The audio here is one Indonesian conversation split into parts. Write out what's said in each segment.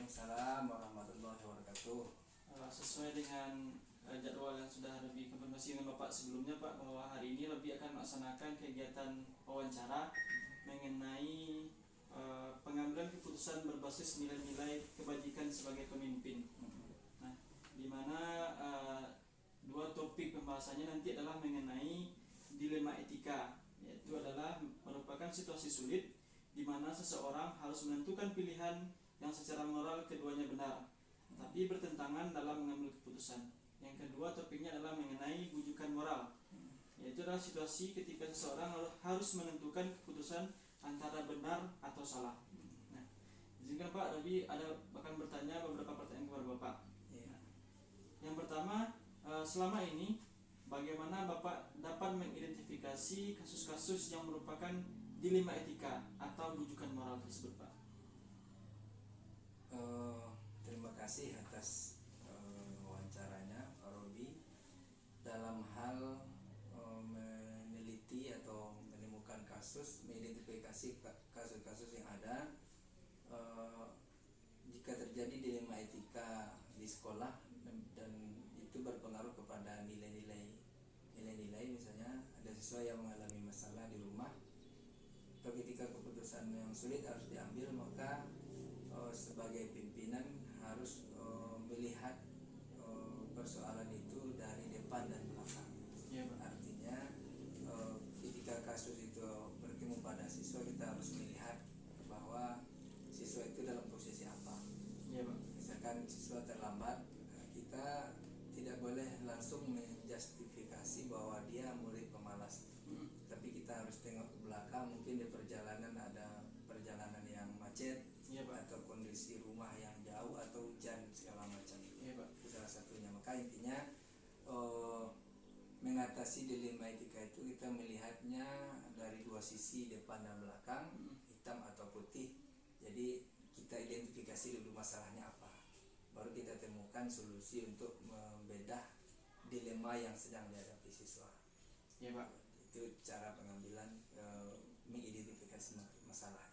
Waalaikumsalam warahmatullahi wabarakatuh. Sesuai dengan jadwal yang sudah lebih konfirmasi dengan Bapak sebelumnya Pak, bahwa hari ini lebih akan melaksanakan kegiatan wawancara mengenai pengambilan keputusan berbasis nilai-nilai kebajikan sebagai pemimpin. Nah, di mana dua topik pembahasannya nanti adalah mengenai dilema etika, yaitu adalah merupakan situasi sulit di mana seseorang harus menentukan pilihan yang secara moral keduanya benar, tapi bertentangan dalam mengambil keputusan. Yang kedua topiknya adalah mengenai bujukan moral, yaitu adalah situasi ketika seseorang harus menentukan keputusan antara benar atau salah. Nah, izinkan Pak, Robi akan bertanya beberapa pertanyaan kepada Bapak. Yang pertama, selama ini bagaimana Bapak dapat mengidentifikasi kasus-kasus yang merupakan dilema etika atau bujukan moral tersebut, Pak? Terima kasih atas wawancaranya Pak Robi. Dalam hal meneliti atau menemukan kasus, mengidentifikasi kasus-kasus yang ada, jika terjadi dilema etika di sekolah dan itu berpengaruh kepada nilai-nilai, misalnya ada siswa yang mengalami masalah di rumah atau ketika keputusan yang sulit harus diambil, maka sebagai pimpinan harus melihat persoalan itu dari depan dan belakang. Artinya ketika kasus itu bertemu pada siswa, kita harus melihat bahwa siswa itu dalam posisi apa. Misalkan siswa terlambat, kita tidak boleh langsung menjustifikasi bahwa dia murid pemalas, tapi kita harus tengok ke belakang. Mungkin di perjalanan ada perjalanan yang macet, atau kondisi rumah yang jauh, atau hujan segala macam. Itu salah satunya. Maka intinya mengatasi dilema etika itu kita melihatnya dari dua sisi, depan dan belakang, hitam atau putih. Jadi kita identifikasi dulu masalahnya apa, baru kita temukan solusi untuk membedah dilema yang sedang dihadapi siswa. Itu cara pengambilan mengidentifikasi masalahnya.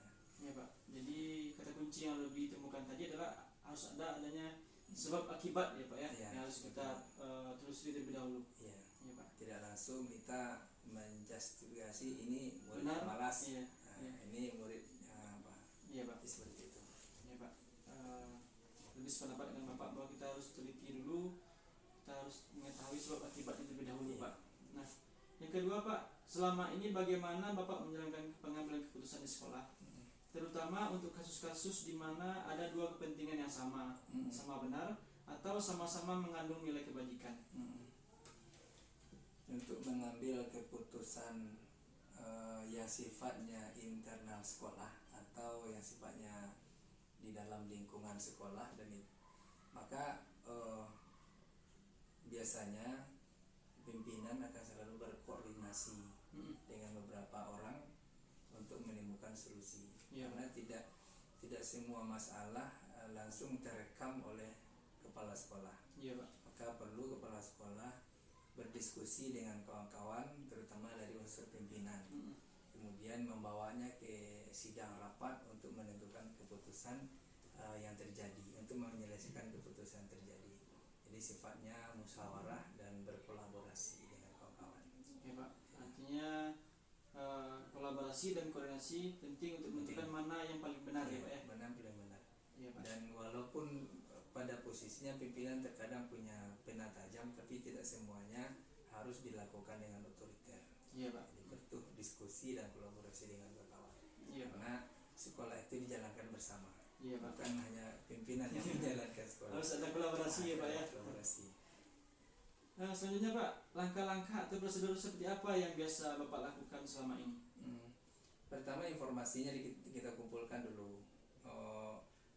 Pak. Jadi kata kunci yang lebih ditemukan tadi adalah harus adanya sebab akibat ya Pak ya, yang harus kita telusuri terlebih dahulu. Pak. Tidak langsung kita menjustifikasi ini murid Benar, malas, ini murid apa? Pak. Seperti itu. Pak. Lebih sependapat dengan Bapak bahwa kita harus teliti dulu, kita harus mengetahui sebab akibatnya terlebih dahulu, Pak. Nah, yang kedua Pak, selama ini bagaimana Bapak menjalankan pengambilan keputusan di sekolah? Terutama untuk kasus-kasus di mana ada dua kepentingan yang sama, sama benar atau sama-sama mengandung nilai kebajikan. Untuk mengambil keputusan yang sifatnya internal sekolah atau yang sifatnya di dalam lingkungan sekolah, dan maka biasanya pimpinan akan selalu berkoordinasi dengan beberapa orang untuk menemukan solusi. Karena tidak semua masalah langsung terekam oleh kepala sekolah. Maka perlu kepala sekolah berdiskusi dengan kawan-kawan, terutama dari unsur pimpinan, kemudian membawanya ke sidang rapat untuk menentukan keputusan yang terjadi, untuk menyelesaikan keputusan terjadi. Jadi sifatnya musyawarah dan berkolaborasi dengan kawan-kawan. Pak. Artinya kolaborasi dan koordinasi penting untuk menentukan mana yang paling benar, ya Pak ya. Mana paling benar. Pak. Dan walaupun pada posisinya pimpinan terkadang punya pena tajam, tapi tidak semuanya harus dilakukan dengan otoriter. Pak. Jadi butuh diskusi dan kolaborasi dengan kawan. Karena Pak. sekolah itu dijalankan bersama. Pak. Bukan hanya pimpinan yang menjalankan sekolah. Harus ada kolaborasi ya Pak ya. Kolaborasi. Nah, selanjutnya Pak, langkah-langkah atau prosedur seperti apa yang biasa Bapak lakukan selama ini? Pertama, informasinya kita kumpulkan dulu.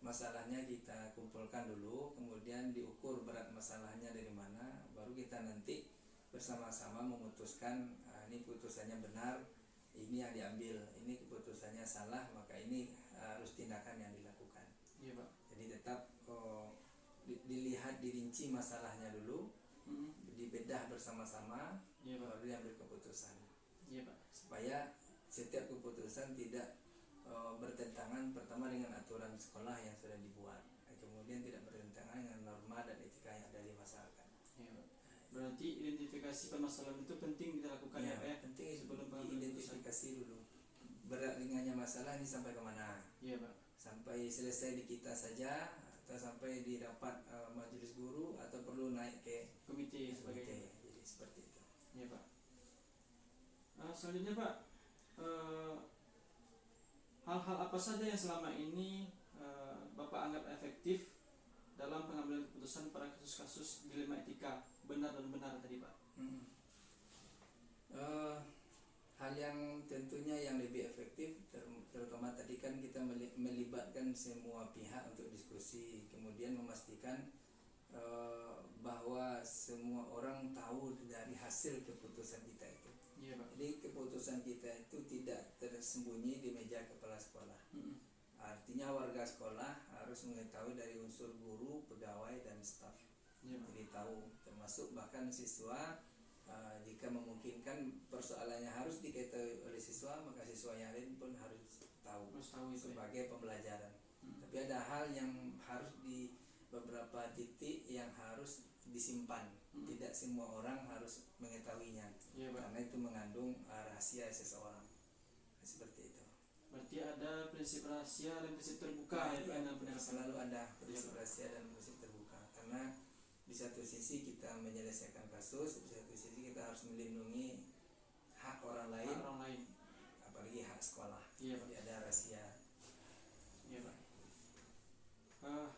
Masalahnya kita kumpulkan dulu, kemudian diukur berat masalahnya dari mana, baru kita nanti bersama-sama memutuskan ini keputusannya benar, ini yang diambil, ini keputusannya salah, maka ini harus tindakan yang dilakukan. Pak. Jadi tetap dilihat, dirinci masalahnya dulu, dibedah bersama-sama, baru diambil keputusan. Pak. Supaya setiap keputusan tidak bertentangan pertama dengan aturan sekolah yang sudah dibuat, Berarti identifikasi permasalahan itu penting kita lakukan ya, Pak ya. Penting Sebelum pengambilan identifikasi dulu berat ringannya masalah ini sampai kemana, Iya Pak. sampai selesai di kita saja atau sampai di rapat majelis guru atau perlu naik ke Komite komite. sebagainya. Jadi seperti itu. Iya Pak. Selanjutnya Pak, hal-hal apa saja yang selama ini Bapak anggap efektif dalam pengambilan keputusan pada kasus-kasus dilema etika benar dan benar tadi Pak? Hal yang tentunya yang lebih efektif terutama tadi kan kita melibatkan semua pihak untuk diskusi, kemudian memastikan bahwa semua orang tahu dari hasil keputusan kita itu. Iya Pak. Jadi keputusan kita itu tidak tersembunyi di meja kepala sekolah. Artinya warga sekolah harus mengetahui dari unsur guru, pegawai, dan staf. Iya Pak. Jadi tahu, termasuk bahkan siswa. Jika memungkinkan persoalannya harus diketahui oleh siswa, maka siswa yang lain pun harus tahu itu sebagai pembelajaran. Tapi ada hal yang harus di beberapa titik yang harus disimpan. Tidak semua orang harus mengetahuinya. Iya, Pak. Karena itu mengandung rahasia seseorang. Seperti itu. Berarti ada prinsip rahasia dan prinsip terbuka ya Pak, dalam penerapan. Selalu ada prinsip rahasia dan prinsip terbuka. Karena di satu sisi kita menyelesaikan kasus, di satu sisi kita harus melindungi hak orang lain, apalagi hak sekolah. Iya, Pak. Jadi ada rahasia. Iya Pak.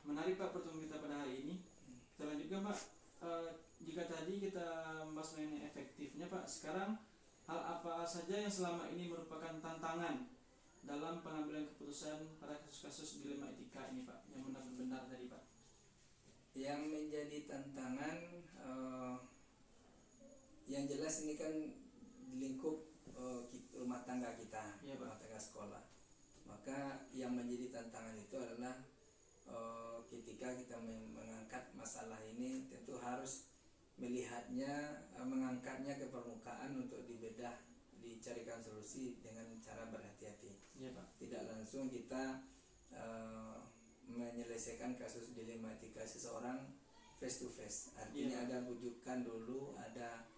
Menarik Pak pertemuan kita pada hari ini. Kita lanjutkan Pak. Jika tadi kita membahas mengenai efektifnya Pak, sekarang hal apa saja yang selama ini merupakan tantangan dalam pengambilan keputusan pada kasus-kasus dilema etika ini Pak, yang benar-benar tadi Pak? Yang menjadi tantangan yang jelas ini kan di lingkup rumah tangga kita, ya, rumah tangga sekolah. Maka yang menjadi tantangan itu adalah ketika kita mengangkat masalah ini tentu harus melihatnya, mengangkatnya ke permukaan untuk dibedah, dicarikan solusi dengan cara berhati-hati. Ya, Pak. Tidak langsung kita menyelesaikan kasus dilema etika seseorang face to face. Artinya ada bujukan dulu, ada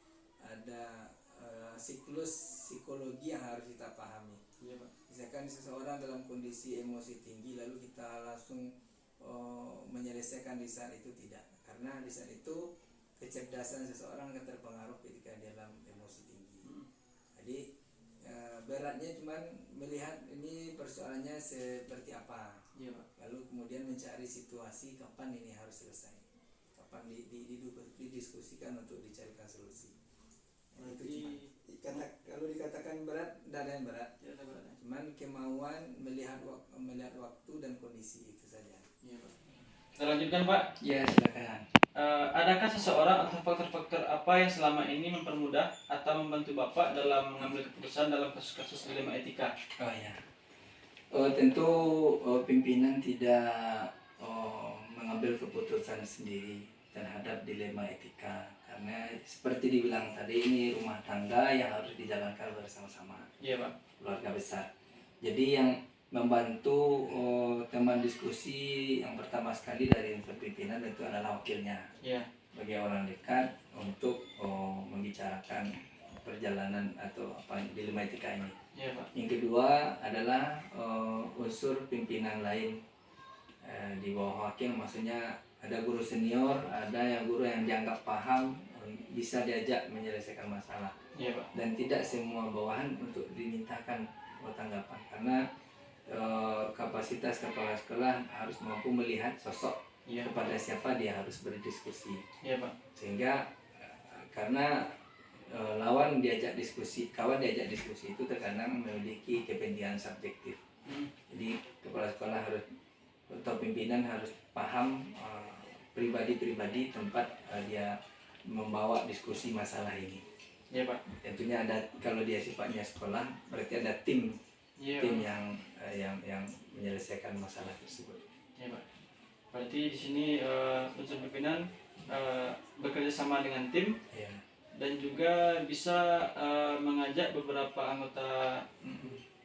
siklus psikologi yang harus kita pahami. Iya Pak. Misalkan seseorang dalam kondisi emosi tinggi lalu kita langsung menyelesaikan di saat itu, tidak. Karena di saat itu kecerdasan seseorang akan terpengaruh ketika dia dalam emosi tinggi. Jadi beratnya cuman melihat ini persoalannya seperti apa. Iya Pak. Lalu kemudian mencari situasi kapan ini harus selesai, kapan didiskusikan untuk dicarikan solusi. Kalau dikatakan berat, tidak ada yang berat. Tidak ada berat. Cuman kemauan melihat waktu dan kondisi itu saja. Iya Pak. Kita lanjutkan Pak. Ya, silakan. Adakah seseorang atau faktor-faktor apa yang selama ini mempermudah atau membantu Bapak dalam mengambil keputusan dalam kasus-kasus dilema etika? Oh ya. Tentu pimpinan tidak mengambil keputusan sendiri terhadap dilema etika, karena seperti dibilang tadi ini rumah tangga yang harus dijalankan bersama-sama. Iya Pak. Keluarga besar. Jadi yang membantu teman diskusi yang pertama sekali dari unsur pimpinan itu adalah wakilnya. Iya. Bagi orang dekat untuk membicarakan perjalanan atau apa dilema etika ini. Iya Pak. Yang kedua adalah unsur pimpinan lain di bawah wakil, maksudnya ada guru senior, ada yang guru yang dianggap paham, bisa diajak menyelesaikan masalah. Iya Pak. Dan tidak semua bawahan untuk dimintakan tanggapan, karena kapasitas kepala sekolah harus mampu melihat sosok kepada siapa dia harus berdiskusi. Iya Pak. Sehingga karena lawan diajak diskusi, kawan diajak diskusi itu terkadang memiliki kepentingan subjektif. Jadi kepala sekolah harus atau pimpinan harus paham pribadi-pribadi tempat dia membawa diskusi masalah ini. Iya Pak. Tentunya ada, kalau dia sifatnya sekolah berarti ada tim yang menyelesaikan masalah tersebut. Iya Pak. Berarti di sini unsur pimpinan bekerja sama dengan tim. Ya. Dan juga bisa mengajak beberapa anggota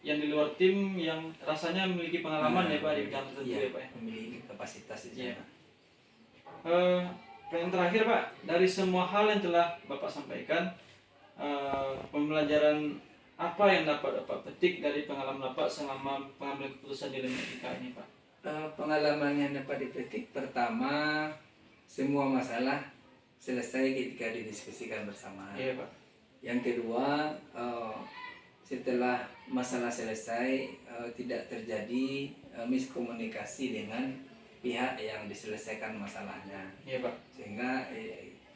yang di luar tim yang rasanya memiliki pengalaman ya Pak di bidang tertentu ya Pak ya. Memiliki kapasitas di sana. Yang terakhir Pak, dari semua hal yang telah Bapak sampaikan, pembelajaran apa yang dapat Bapak petik dari pengalaman Bapak selama pengambilan keputusan dilema etika ini Pak? Pengalaman yang dapat dipetik, pertama, semua masalah selesai ketika didiskusikan bersama. Iya Pak. Yang kedua, setelah masalah selesai, tidak terjadi miskomunikasi dengan pihak yang diselesaikan masalahnya. Iya Pak. Sehingga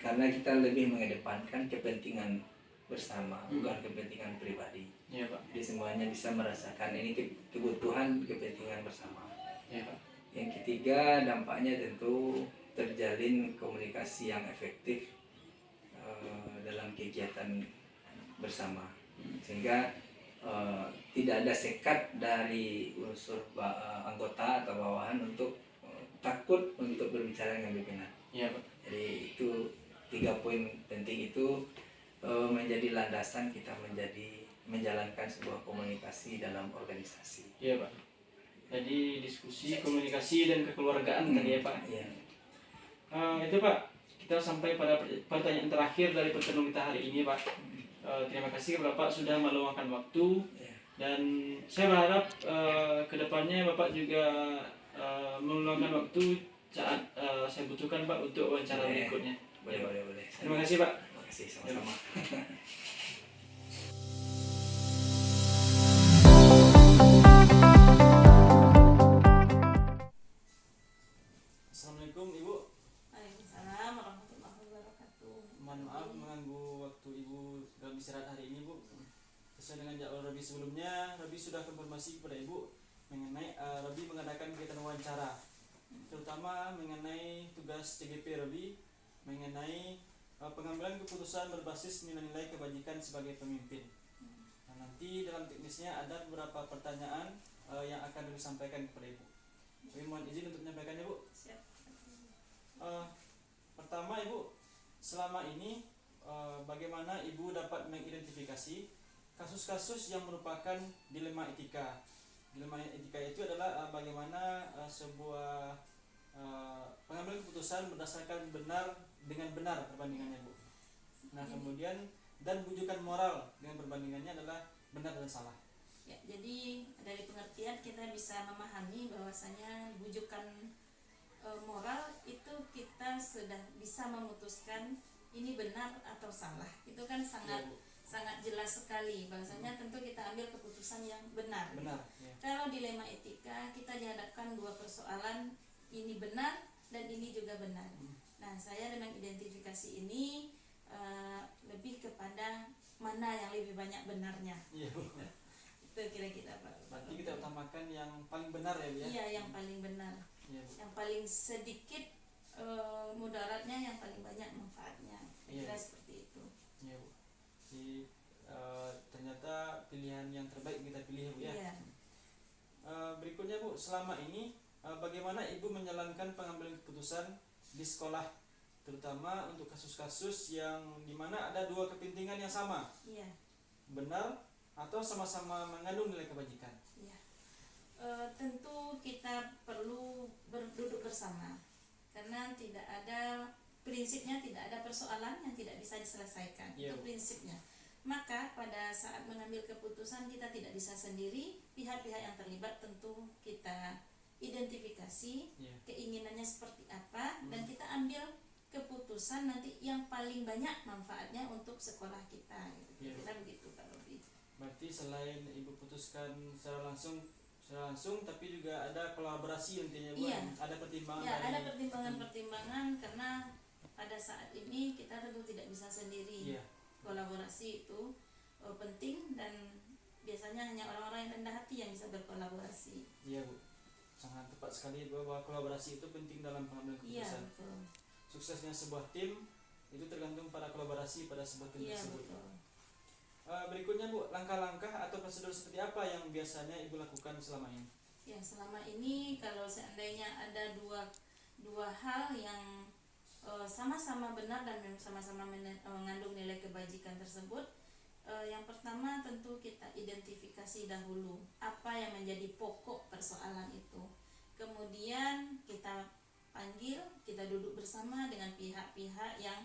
karena kita lebih mengedepankan kepentingan bersama, bukan kepentingan pribadi. Iya Pak. Jadi semuanya bisa merasakan ini kebutuhan kepentingan bersama. Iya Pak. Yang ketiga, dampaknya tentu terjalin komunikasi yang efektif dalam kegiatan bersama, sehingga tidak ada sekat dari unsur anggota atau bawahan untuk takut untuk berbicara dengan pimpinan. Iya Pak. Jadi itu 3 poin penting itu menjadi landasan kita menjalankan sebuah komunikasi dalam organisasi. Iya Pak. Jadi diskusi, komunikasi dan kekeluargaan tadi ya Pak. Iya. Itu Pak, kita sampai pada pertanyaan terakhir dari pertemuan kita hari ini Pak. Terima kasih Bapak sudah meluangkan waktu, dan saya berharap kedepannya Bapak juga meluangkan waktu saat saya butuhkan Pak untuk wawancara berikutnya. Boleh. Terima kasih Pak. Terima kasih, sama-sama. Assalamualaikum Ibu. Waalaikumsalam warahmatullahi wabarakatuh. Mohon maaf mengganggu waktu Ibu dalam istirahat hari ini Bu. Sesuai dengan jadwal Robi sebelumnya, Robi sudah konfirmasi kepada Ibu mengenai Robi mengadakan kegiatan wawancara, terutama mengenai tugas CGP Robi mengenai pengambilan keputusan berbasis nilai-nilai kebajikan sebagai pemimpin. Nah, nanti dalam teknisnya ada beberapa pertanyaan yang akan Robi sampaikan kepada Ibu. Robi mohon izin untuk menyampaikannya Bu. Siap. Pertama Ibu, selama ini bagaimana Ibu dapat mengidentifikasi kasus-kasus yang merupakan dilema etika? Dilema etika itu adalah bagaimana sebuah pengambilan keputusan berdasarkan benar dengan benar perbandingannya Bu. Nah kemudian dan bujukan moral dengan perbandingannya adalah benar dan salah. Ya, jadi dari pengertian kita bisa memahami bahwasanya bujukan moral itu kita sudah bisa memutuskan ini benar atau salah. Itu kan sangat Ya, Bu. sangat jelas sekali bahwasanya tentu kita ambil keputusan yang benar. Benar. Ya. Kalau dilema etika kita dihadapkan dua persoalan, ini benar dan ini juga benar. Nah, saya dengan identifikasi ini lebih kepada mana yang lebih banyak benarnya. Iya Bu. Itu kira-kira Pak. Berarti kita utamakan yang paling benar ya Bu ya. Iya, yang paling benar. Iya Bu. Yang paling sedikit mudaratnya, yang paling banyak manfaatnya. Kira Iya. seperti itu. Iya Bu. Jadi ternyata pilihan yang terbaik kita pilih ya Bu ya. Iya. Berikutnya Bu, selama ini bagaimana Ibu menjalankan pengambilan keputusan di sekolah, terutama untuk kasus-kasus yang dimana ada dua kepentingan yang sama, Iya. benar atau sama-sama mengandung nilai kebajikan. Iya. Tentu kita perlu duduk bersama karena tidak ada prinsipnya, tidak ada persoalan yang tidak bisa diselesaikan. Iya, Itu Bu. prinsipnya. Maka pada saat mengambil keputusan kita tidak bisa sendiri, pihak-pihak yang terlibat tentu kita identifikasi Iya. keinginannya seperti apa dan kita ambil keputusan nanti yang paling banyak manfaatnya untuk sekolah kita gitu. Iya. Kira begitu Pak Robi. Berarti selain Ibu putuskan secara langsung tapi juga ada kolaborasi intinya Bu. Iya. Ada pertimbangan Ya, dari ada pertimbangan-pertimbangan karena pada saat ini kita tentu tidak bisa sendiri. Iya. Kolaborasi itu penting dan biasanya hanya orang-orang yang rendah hati yang bisa berkolaborasi. Iya Bu. Sangat tepat sekali bahwa kolaborasi itu penting dalam pengambilan Iya, keputusan. betul. Suksesnya sebuah tim itu tergantung pada kolaborasi pada sebuah tim Iya, tersebut. betul. Berikutnya Bu, langkah-langkah atau prosedur seperti apa yang biasanya Ibu lakukan selama ini? Ya, selama ini kalau seandainya ada dua hal yang sama-sama benar dan sama-sama mengandung nilai kebajikan tersebut, yang pertama tentu kita identifikasi dahulu apa yang menjadi pokok persoalan itu. Kemudian kita panggil, kita duduk bersama dengan pihak-pihak yang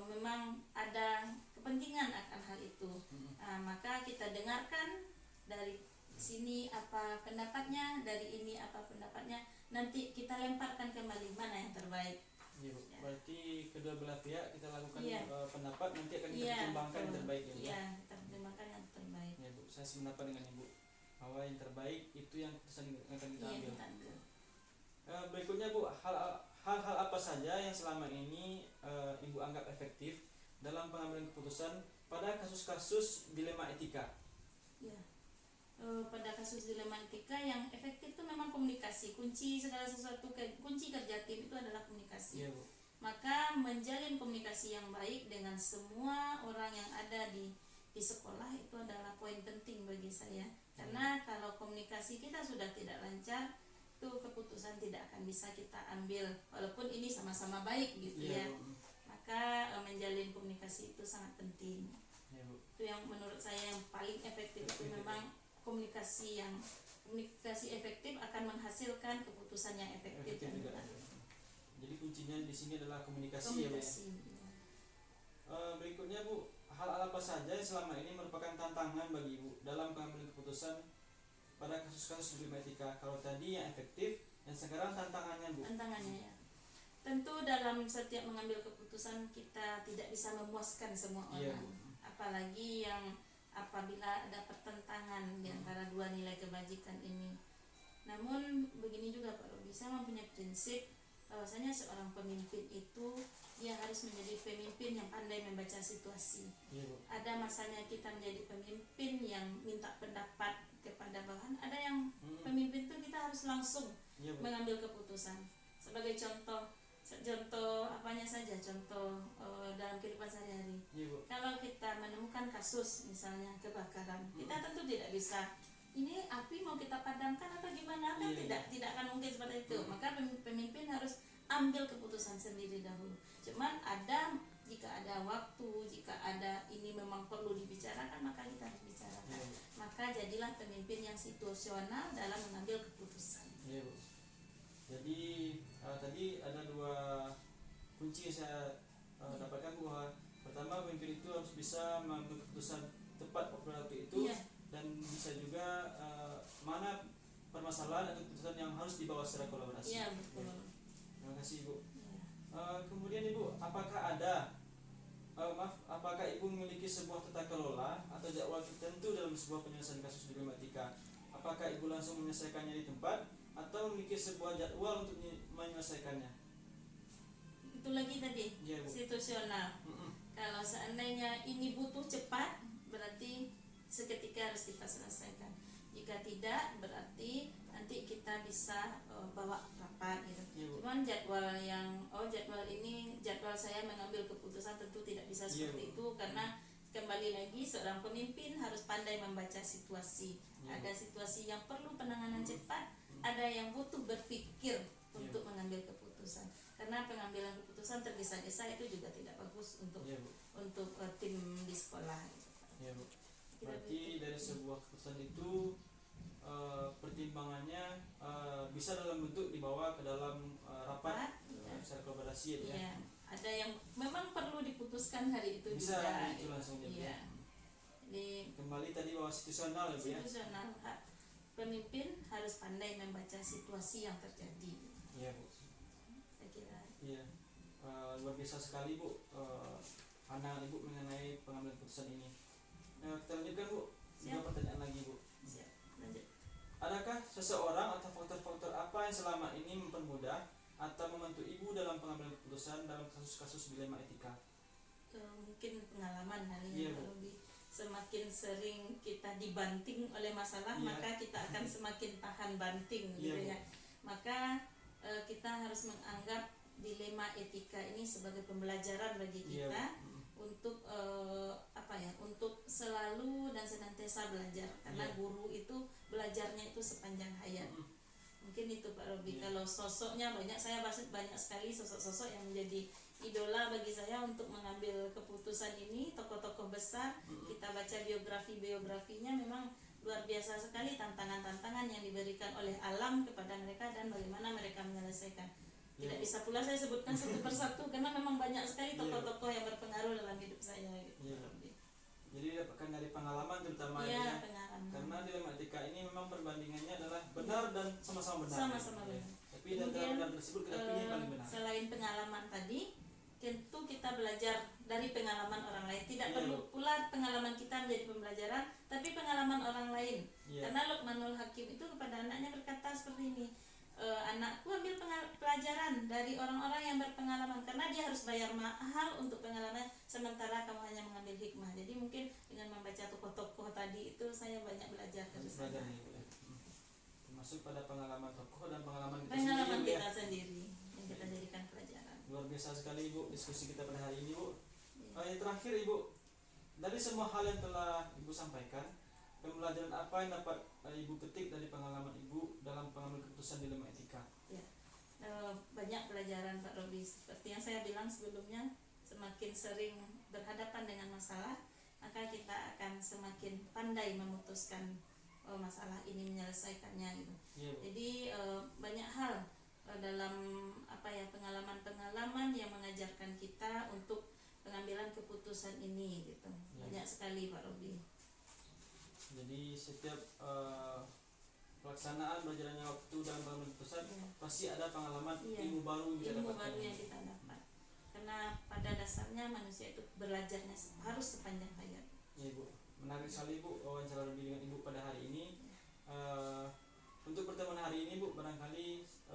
memang ada kepentingan akan hal itu. Maka kita dengarkan dari sini apa pendapatnya, dari ini apa pendapatnya, nanti kita lemparkan kembali mana yang terbaik. Iya, Bu. Berarti kedua belah pihak kita lakukan Iya. Pendapat, nanti akan kita Iya, pertimbangkan yang betul. terbaik ya, Bu. Iya, kita pertimbangkan yang terbaik. Ya, Bu. Saya sependapat dengan Ibu bahwa yang terbaik itu yang keputusan yang akan kita Iya, ambil. kita ambil. Berikutnya, Bu, hal-hal apa saja yang selama ini Ibu anggap efektif dalam pengambilan keputusan pada kasus-kasus dilema etika? Ya. Pada kasus dilema etika yang efektif itu memang komunikasi. Kunci segala sesuatu, kunci kerja tim itu adalah komunikasi. Iya, Bu. Maka menjalin komunikasi yang baik dengan semua orang yang ada di sekolah itu adalah poin penting bagi saya. Karena kalau komunikasi kita sudah tidak lancar, itu keputusan tidak akan bisa kita ambil walaupun ini sama-sama baik gitu Iya, ya. Bu. Maka menjalin komunikasi itu sangat penting. Iya, Bu. Itu yang menurut saya yang paling efektif itu memang komunikasi efektif akan menghasilkan keputusan yang efektif dan juga. benar. Jadi kuncinya di sini adalah komunikasi ya, Bu. Ya. Berikutnya, Bu, hal apa saja yang selama ini merupakan tantangan bagi Ibu dalam pengambilan keputusan pada kasus-kasus dilema etika? Kalau tadi yang efektif, yang sekarang tantangannya, Bu. Tantangannya ya. Tentu dalam setiap mengambil keputusan kita tidak bisa memuaskan semua Iya, orang. Bu. Apalagi yang apabila ada pertentangan di antara dua nilai kebajikan ini. Namun begini juga Pak Robi, saya mempunyai prinsip bahwasanya seorang pemimpin itu dia harus menjadi pemimpin yang pandai membaca situasi. Iya, Bu. Ada masanya kita menjadi pemimpin yang minta pendapat kepada bawahan, ada yang pemimpin itu kita harus langsung Iya, Bu. mengambil keputusan. Sebagai contoh apanya saja, contoh dalam kehidupan sehari-hari. Iya, Bu. Kalau kita menemukan kasus misalnya kebakaran, kita tentu tidak bisa ini api mau kita padamkan atau gimana kan, Iya. tidak akan mungkin seperti itu. Maka pemimpin harus ambil keputusan sendiri dahulu. Cuman jika ada waktu, jika ada ini memang perlu dibicarakan, maka kita harus bicarakan. Iya, Bu. Maka jadilah pemimpin yang situasional dalam mengambil keputusan. Iya, Bu. Jadi tadi ada dua kunci yang saya dapatkan, bahwa pertama, pemimpin itu harus bisa mengambil keputusan tepat pada waktu itu. Iya. Dan bisa juga mana permasalahan atau keputusan yang harus dibawa secara kolaborasi. Iya, betul. Terima kasih, Ibu. Iya. Kemudian, Ibu, apakah Ibu memiliki sebuah tata kelola atau jadwal tertentu dalam sebuah penyelesaian kasus dilema etika? Apakah Ibu langsung menyelesaikannya di tempat atau memiliki sebuah jadwal untuk menyelesaikannya? Itu lagi tadi, Iya, Bu. situasional. Kalau seandainya ini butuh cepat, berarti seketika harus kita selesaikan. Jika tidak, berarti nanti kita bisa bawa rapat gitu. Iya, Bu. Cuman jadwal saya mengambil keputusan tentu tidak bisa Iya, seperti Bu. itu, karena kembali lagi seorang pemimpin harus pandai membaca situasi. Iya. Ada situasi yang perlu penanganan cepat, ada yang butuh berpikir untuk mengambil keputusan. Karena pengambilan keputusan tergesa-gesa itu juga tidak bagus untuk Iya, Bu. tim di sekolah. Gitu. Iya, Bu. Kira Berarti begitu. dari sebuah keputusan itu pertimbangannya bisa dalam bentuk dibawa ke dalam rapat Iya. secara kolaborasi ya. Iya, ada yang memang perlu diputuskan hari itu Bisa juga. itu langsung jadi. Iya. Jadi Kembali tadi bahwa situasional ya, Bu, ya. situasional, pemimpin harus pandai membaca situasi yang terjadi. Iya, Bu. Saya kira. Iya. Luar biasa sekali, Bu, pandangan Ibu mengenai pengambilan keputusan ini. Kita lanjutkan, Bu. Tiga Siap. pertanyaan lagi, Bu. Siap. Lanjut. Adakah seseorang atau faktor-faktor apa yang selama ini mempermudah atau membantu Ibu dalam pengambilan keputusan dalam kasus-kasus dilema etika? Mungkin pengalaman kali Iya, ya, Bu. kalau semakin sering kita dibanting oleh masalah, Iya. maka kita akan semakin tahan banting gitu Iya, Bu. ya. Maka kita harus menganggap dilema etika ini sebagai pembelajaran bagi Iya, kita Bu. untuk untuk selalu dan senantiasa belajar, karena Iya. guru itu belajarnya itu sepanjang hayat. Mungkin itu Pak Robi. Iya. Kalau sosoknya saya banyak sekali sosok-sosok yang menjadi idola bagi saya untuk mengambil keputusan ini, tokoh-tokoh besar. Kita baca biografinya, memang luar biasa sekali tantangan-tantangan yang diberikan oleh alam kepada mereka dan bagaimana mereka menyelesaikan. Tidak Iya. bisa pula saya sebutkan satu persatu karena memang banyak sekali Iya. tokoh-tokoh yang berpengaruh dalam hidup saya gitu. Iya. Jadi dapatkan dari pengalaman terutama Iya, ya. pengalaman. Karena dilema etika ini memang perbandingannya adalah benar dan sama-sama benar. Sama-sama Ya. benar. Tapi di antara benar tersebut kita pilih yang paling benar. Selain pengalaman tadi, tentu kita belajar dari pengalaman orang lain. Tidak Iya, perlu Bu. pula pengalaman kita menjadi pembelajaran, tapi pengalaman orang lain. Iya. Karena Luqmanul Hakim itu kepada anaknya berkata seperti ini, anakku ambil pelajaran dari orang-orang yang berpengalaman, karena dia harus bayar mahal untuk pengalaman, sementara kamu hanya mengambil hikmah. Jadi mungkin dengan membaca tokoh-tokoh tadi itu saya banyak belajar dari Belajar sana. nih, Bu, ya. Termasuk pada pengalaman tokoh dan pengalaman kita Pengalaman sendiri, Bu, ya. kita sendiri yang kita jadikan pelajaran. Luar biasa sekali Ibu diskusi kita pada hari ini, Bu. Ya. Yang terakhir Ibu, dari semua hal yang telah Ibu sampaikan, pembelajaran apa yang dapat Ibu petik dari pengalaman Ibu dalam pengambilan keputusan dilema etika? Banyak pelajaran Pak Robi. Seperti yang saya bilang sebelumnya, semakin sering berhadapan dengan masalah, maka kita akan semakin pandai memutuskan masalah ini, menyelesaikannya gitu. Iya, Bu. Jadi banyak hal dalam pengalaman-pengalaman yang mengajarkan kita untuk pengambilan keputusan ini gitu. Ya. Banyak sekali Pak Robi. Jadi setiap pelaksanaan berjalannya waktu dalam pengambilan keputusan Ya. pasti ada pengalaman Iya. ilmu baru yang kita Ilmu dapatkan. baru yang kita dapat. Karena pada dasarnya manusia itu belajarnya harus sepanjang hayat. Ya Ibu, menarik sekali Bu wawancara lebih dengan Ibu pada hari ini. Untuk pertemuan hari ini Bu, barangkali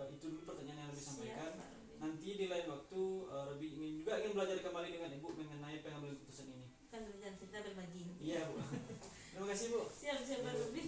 itu dulu pertanyaan yang lebih sampaikan. Siap, Pak Robi. Nanti di lain waktu Robi ingin belajar kembali dengan Ibu mengenai pengambilan keputusan ini. Kan belajar kita berbagi. Iya Bu. Terima kasih Bu. Siap Pak Robi.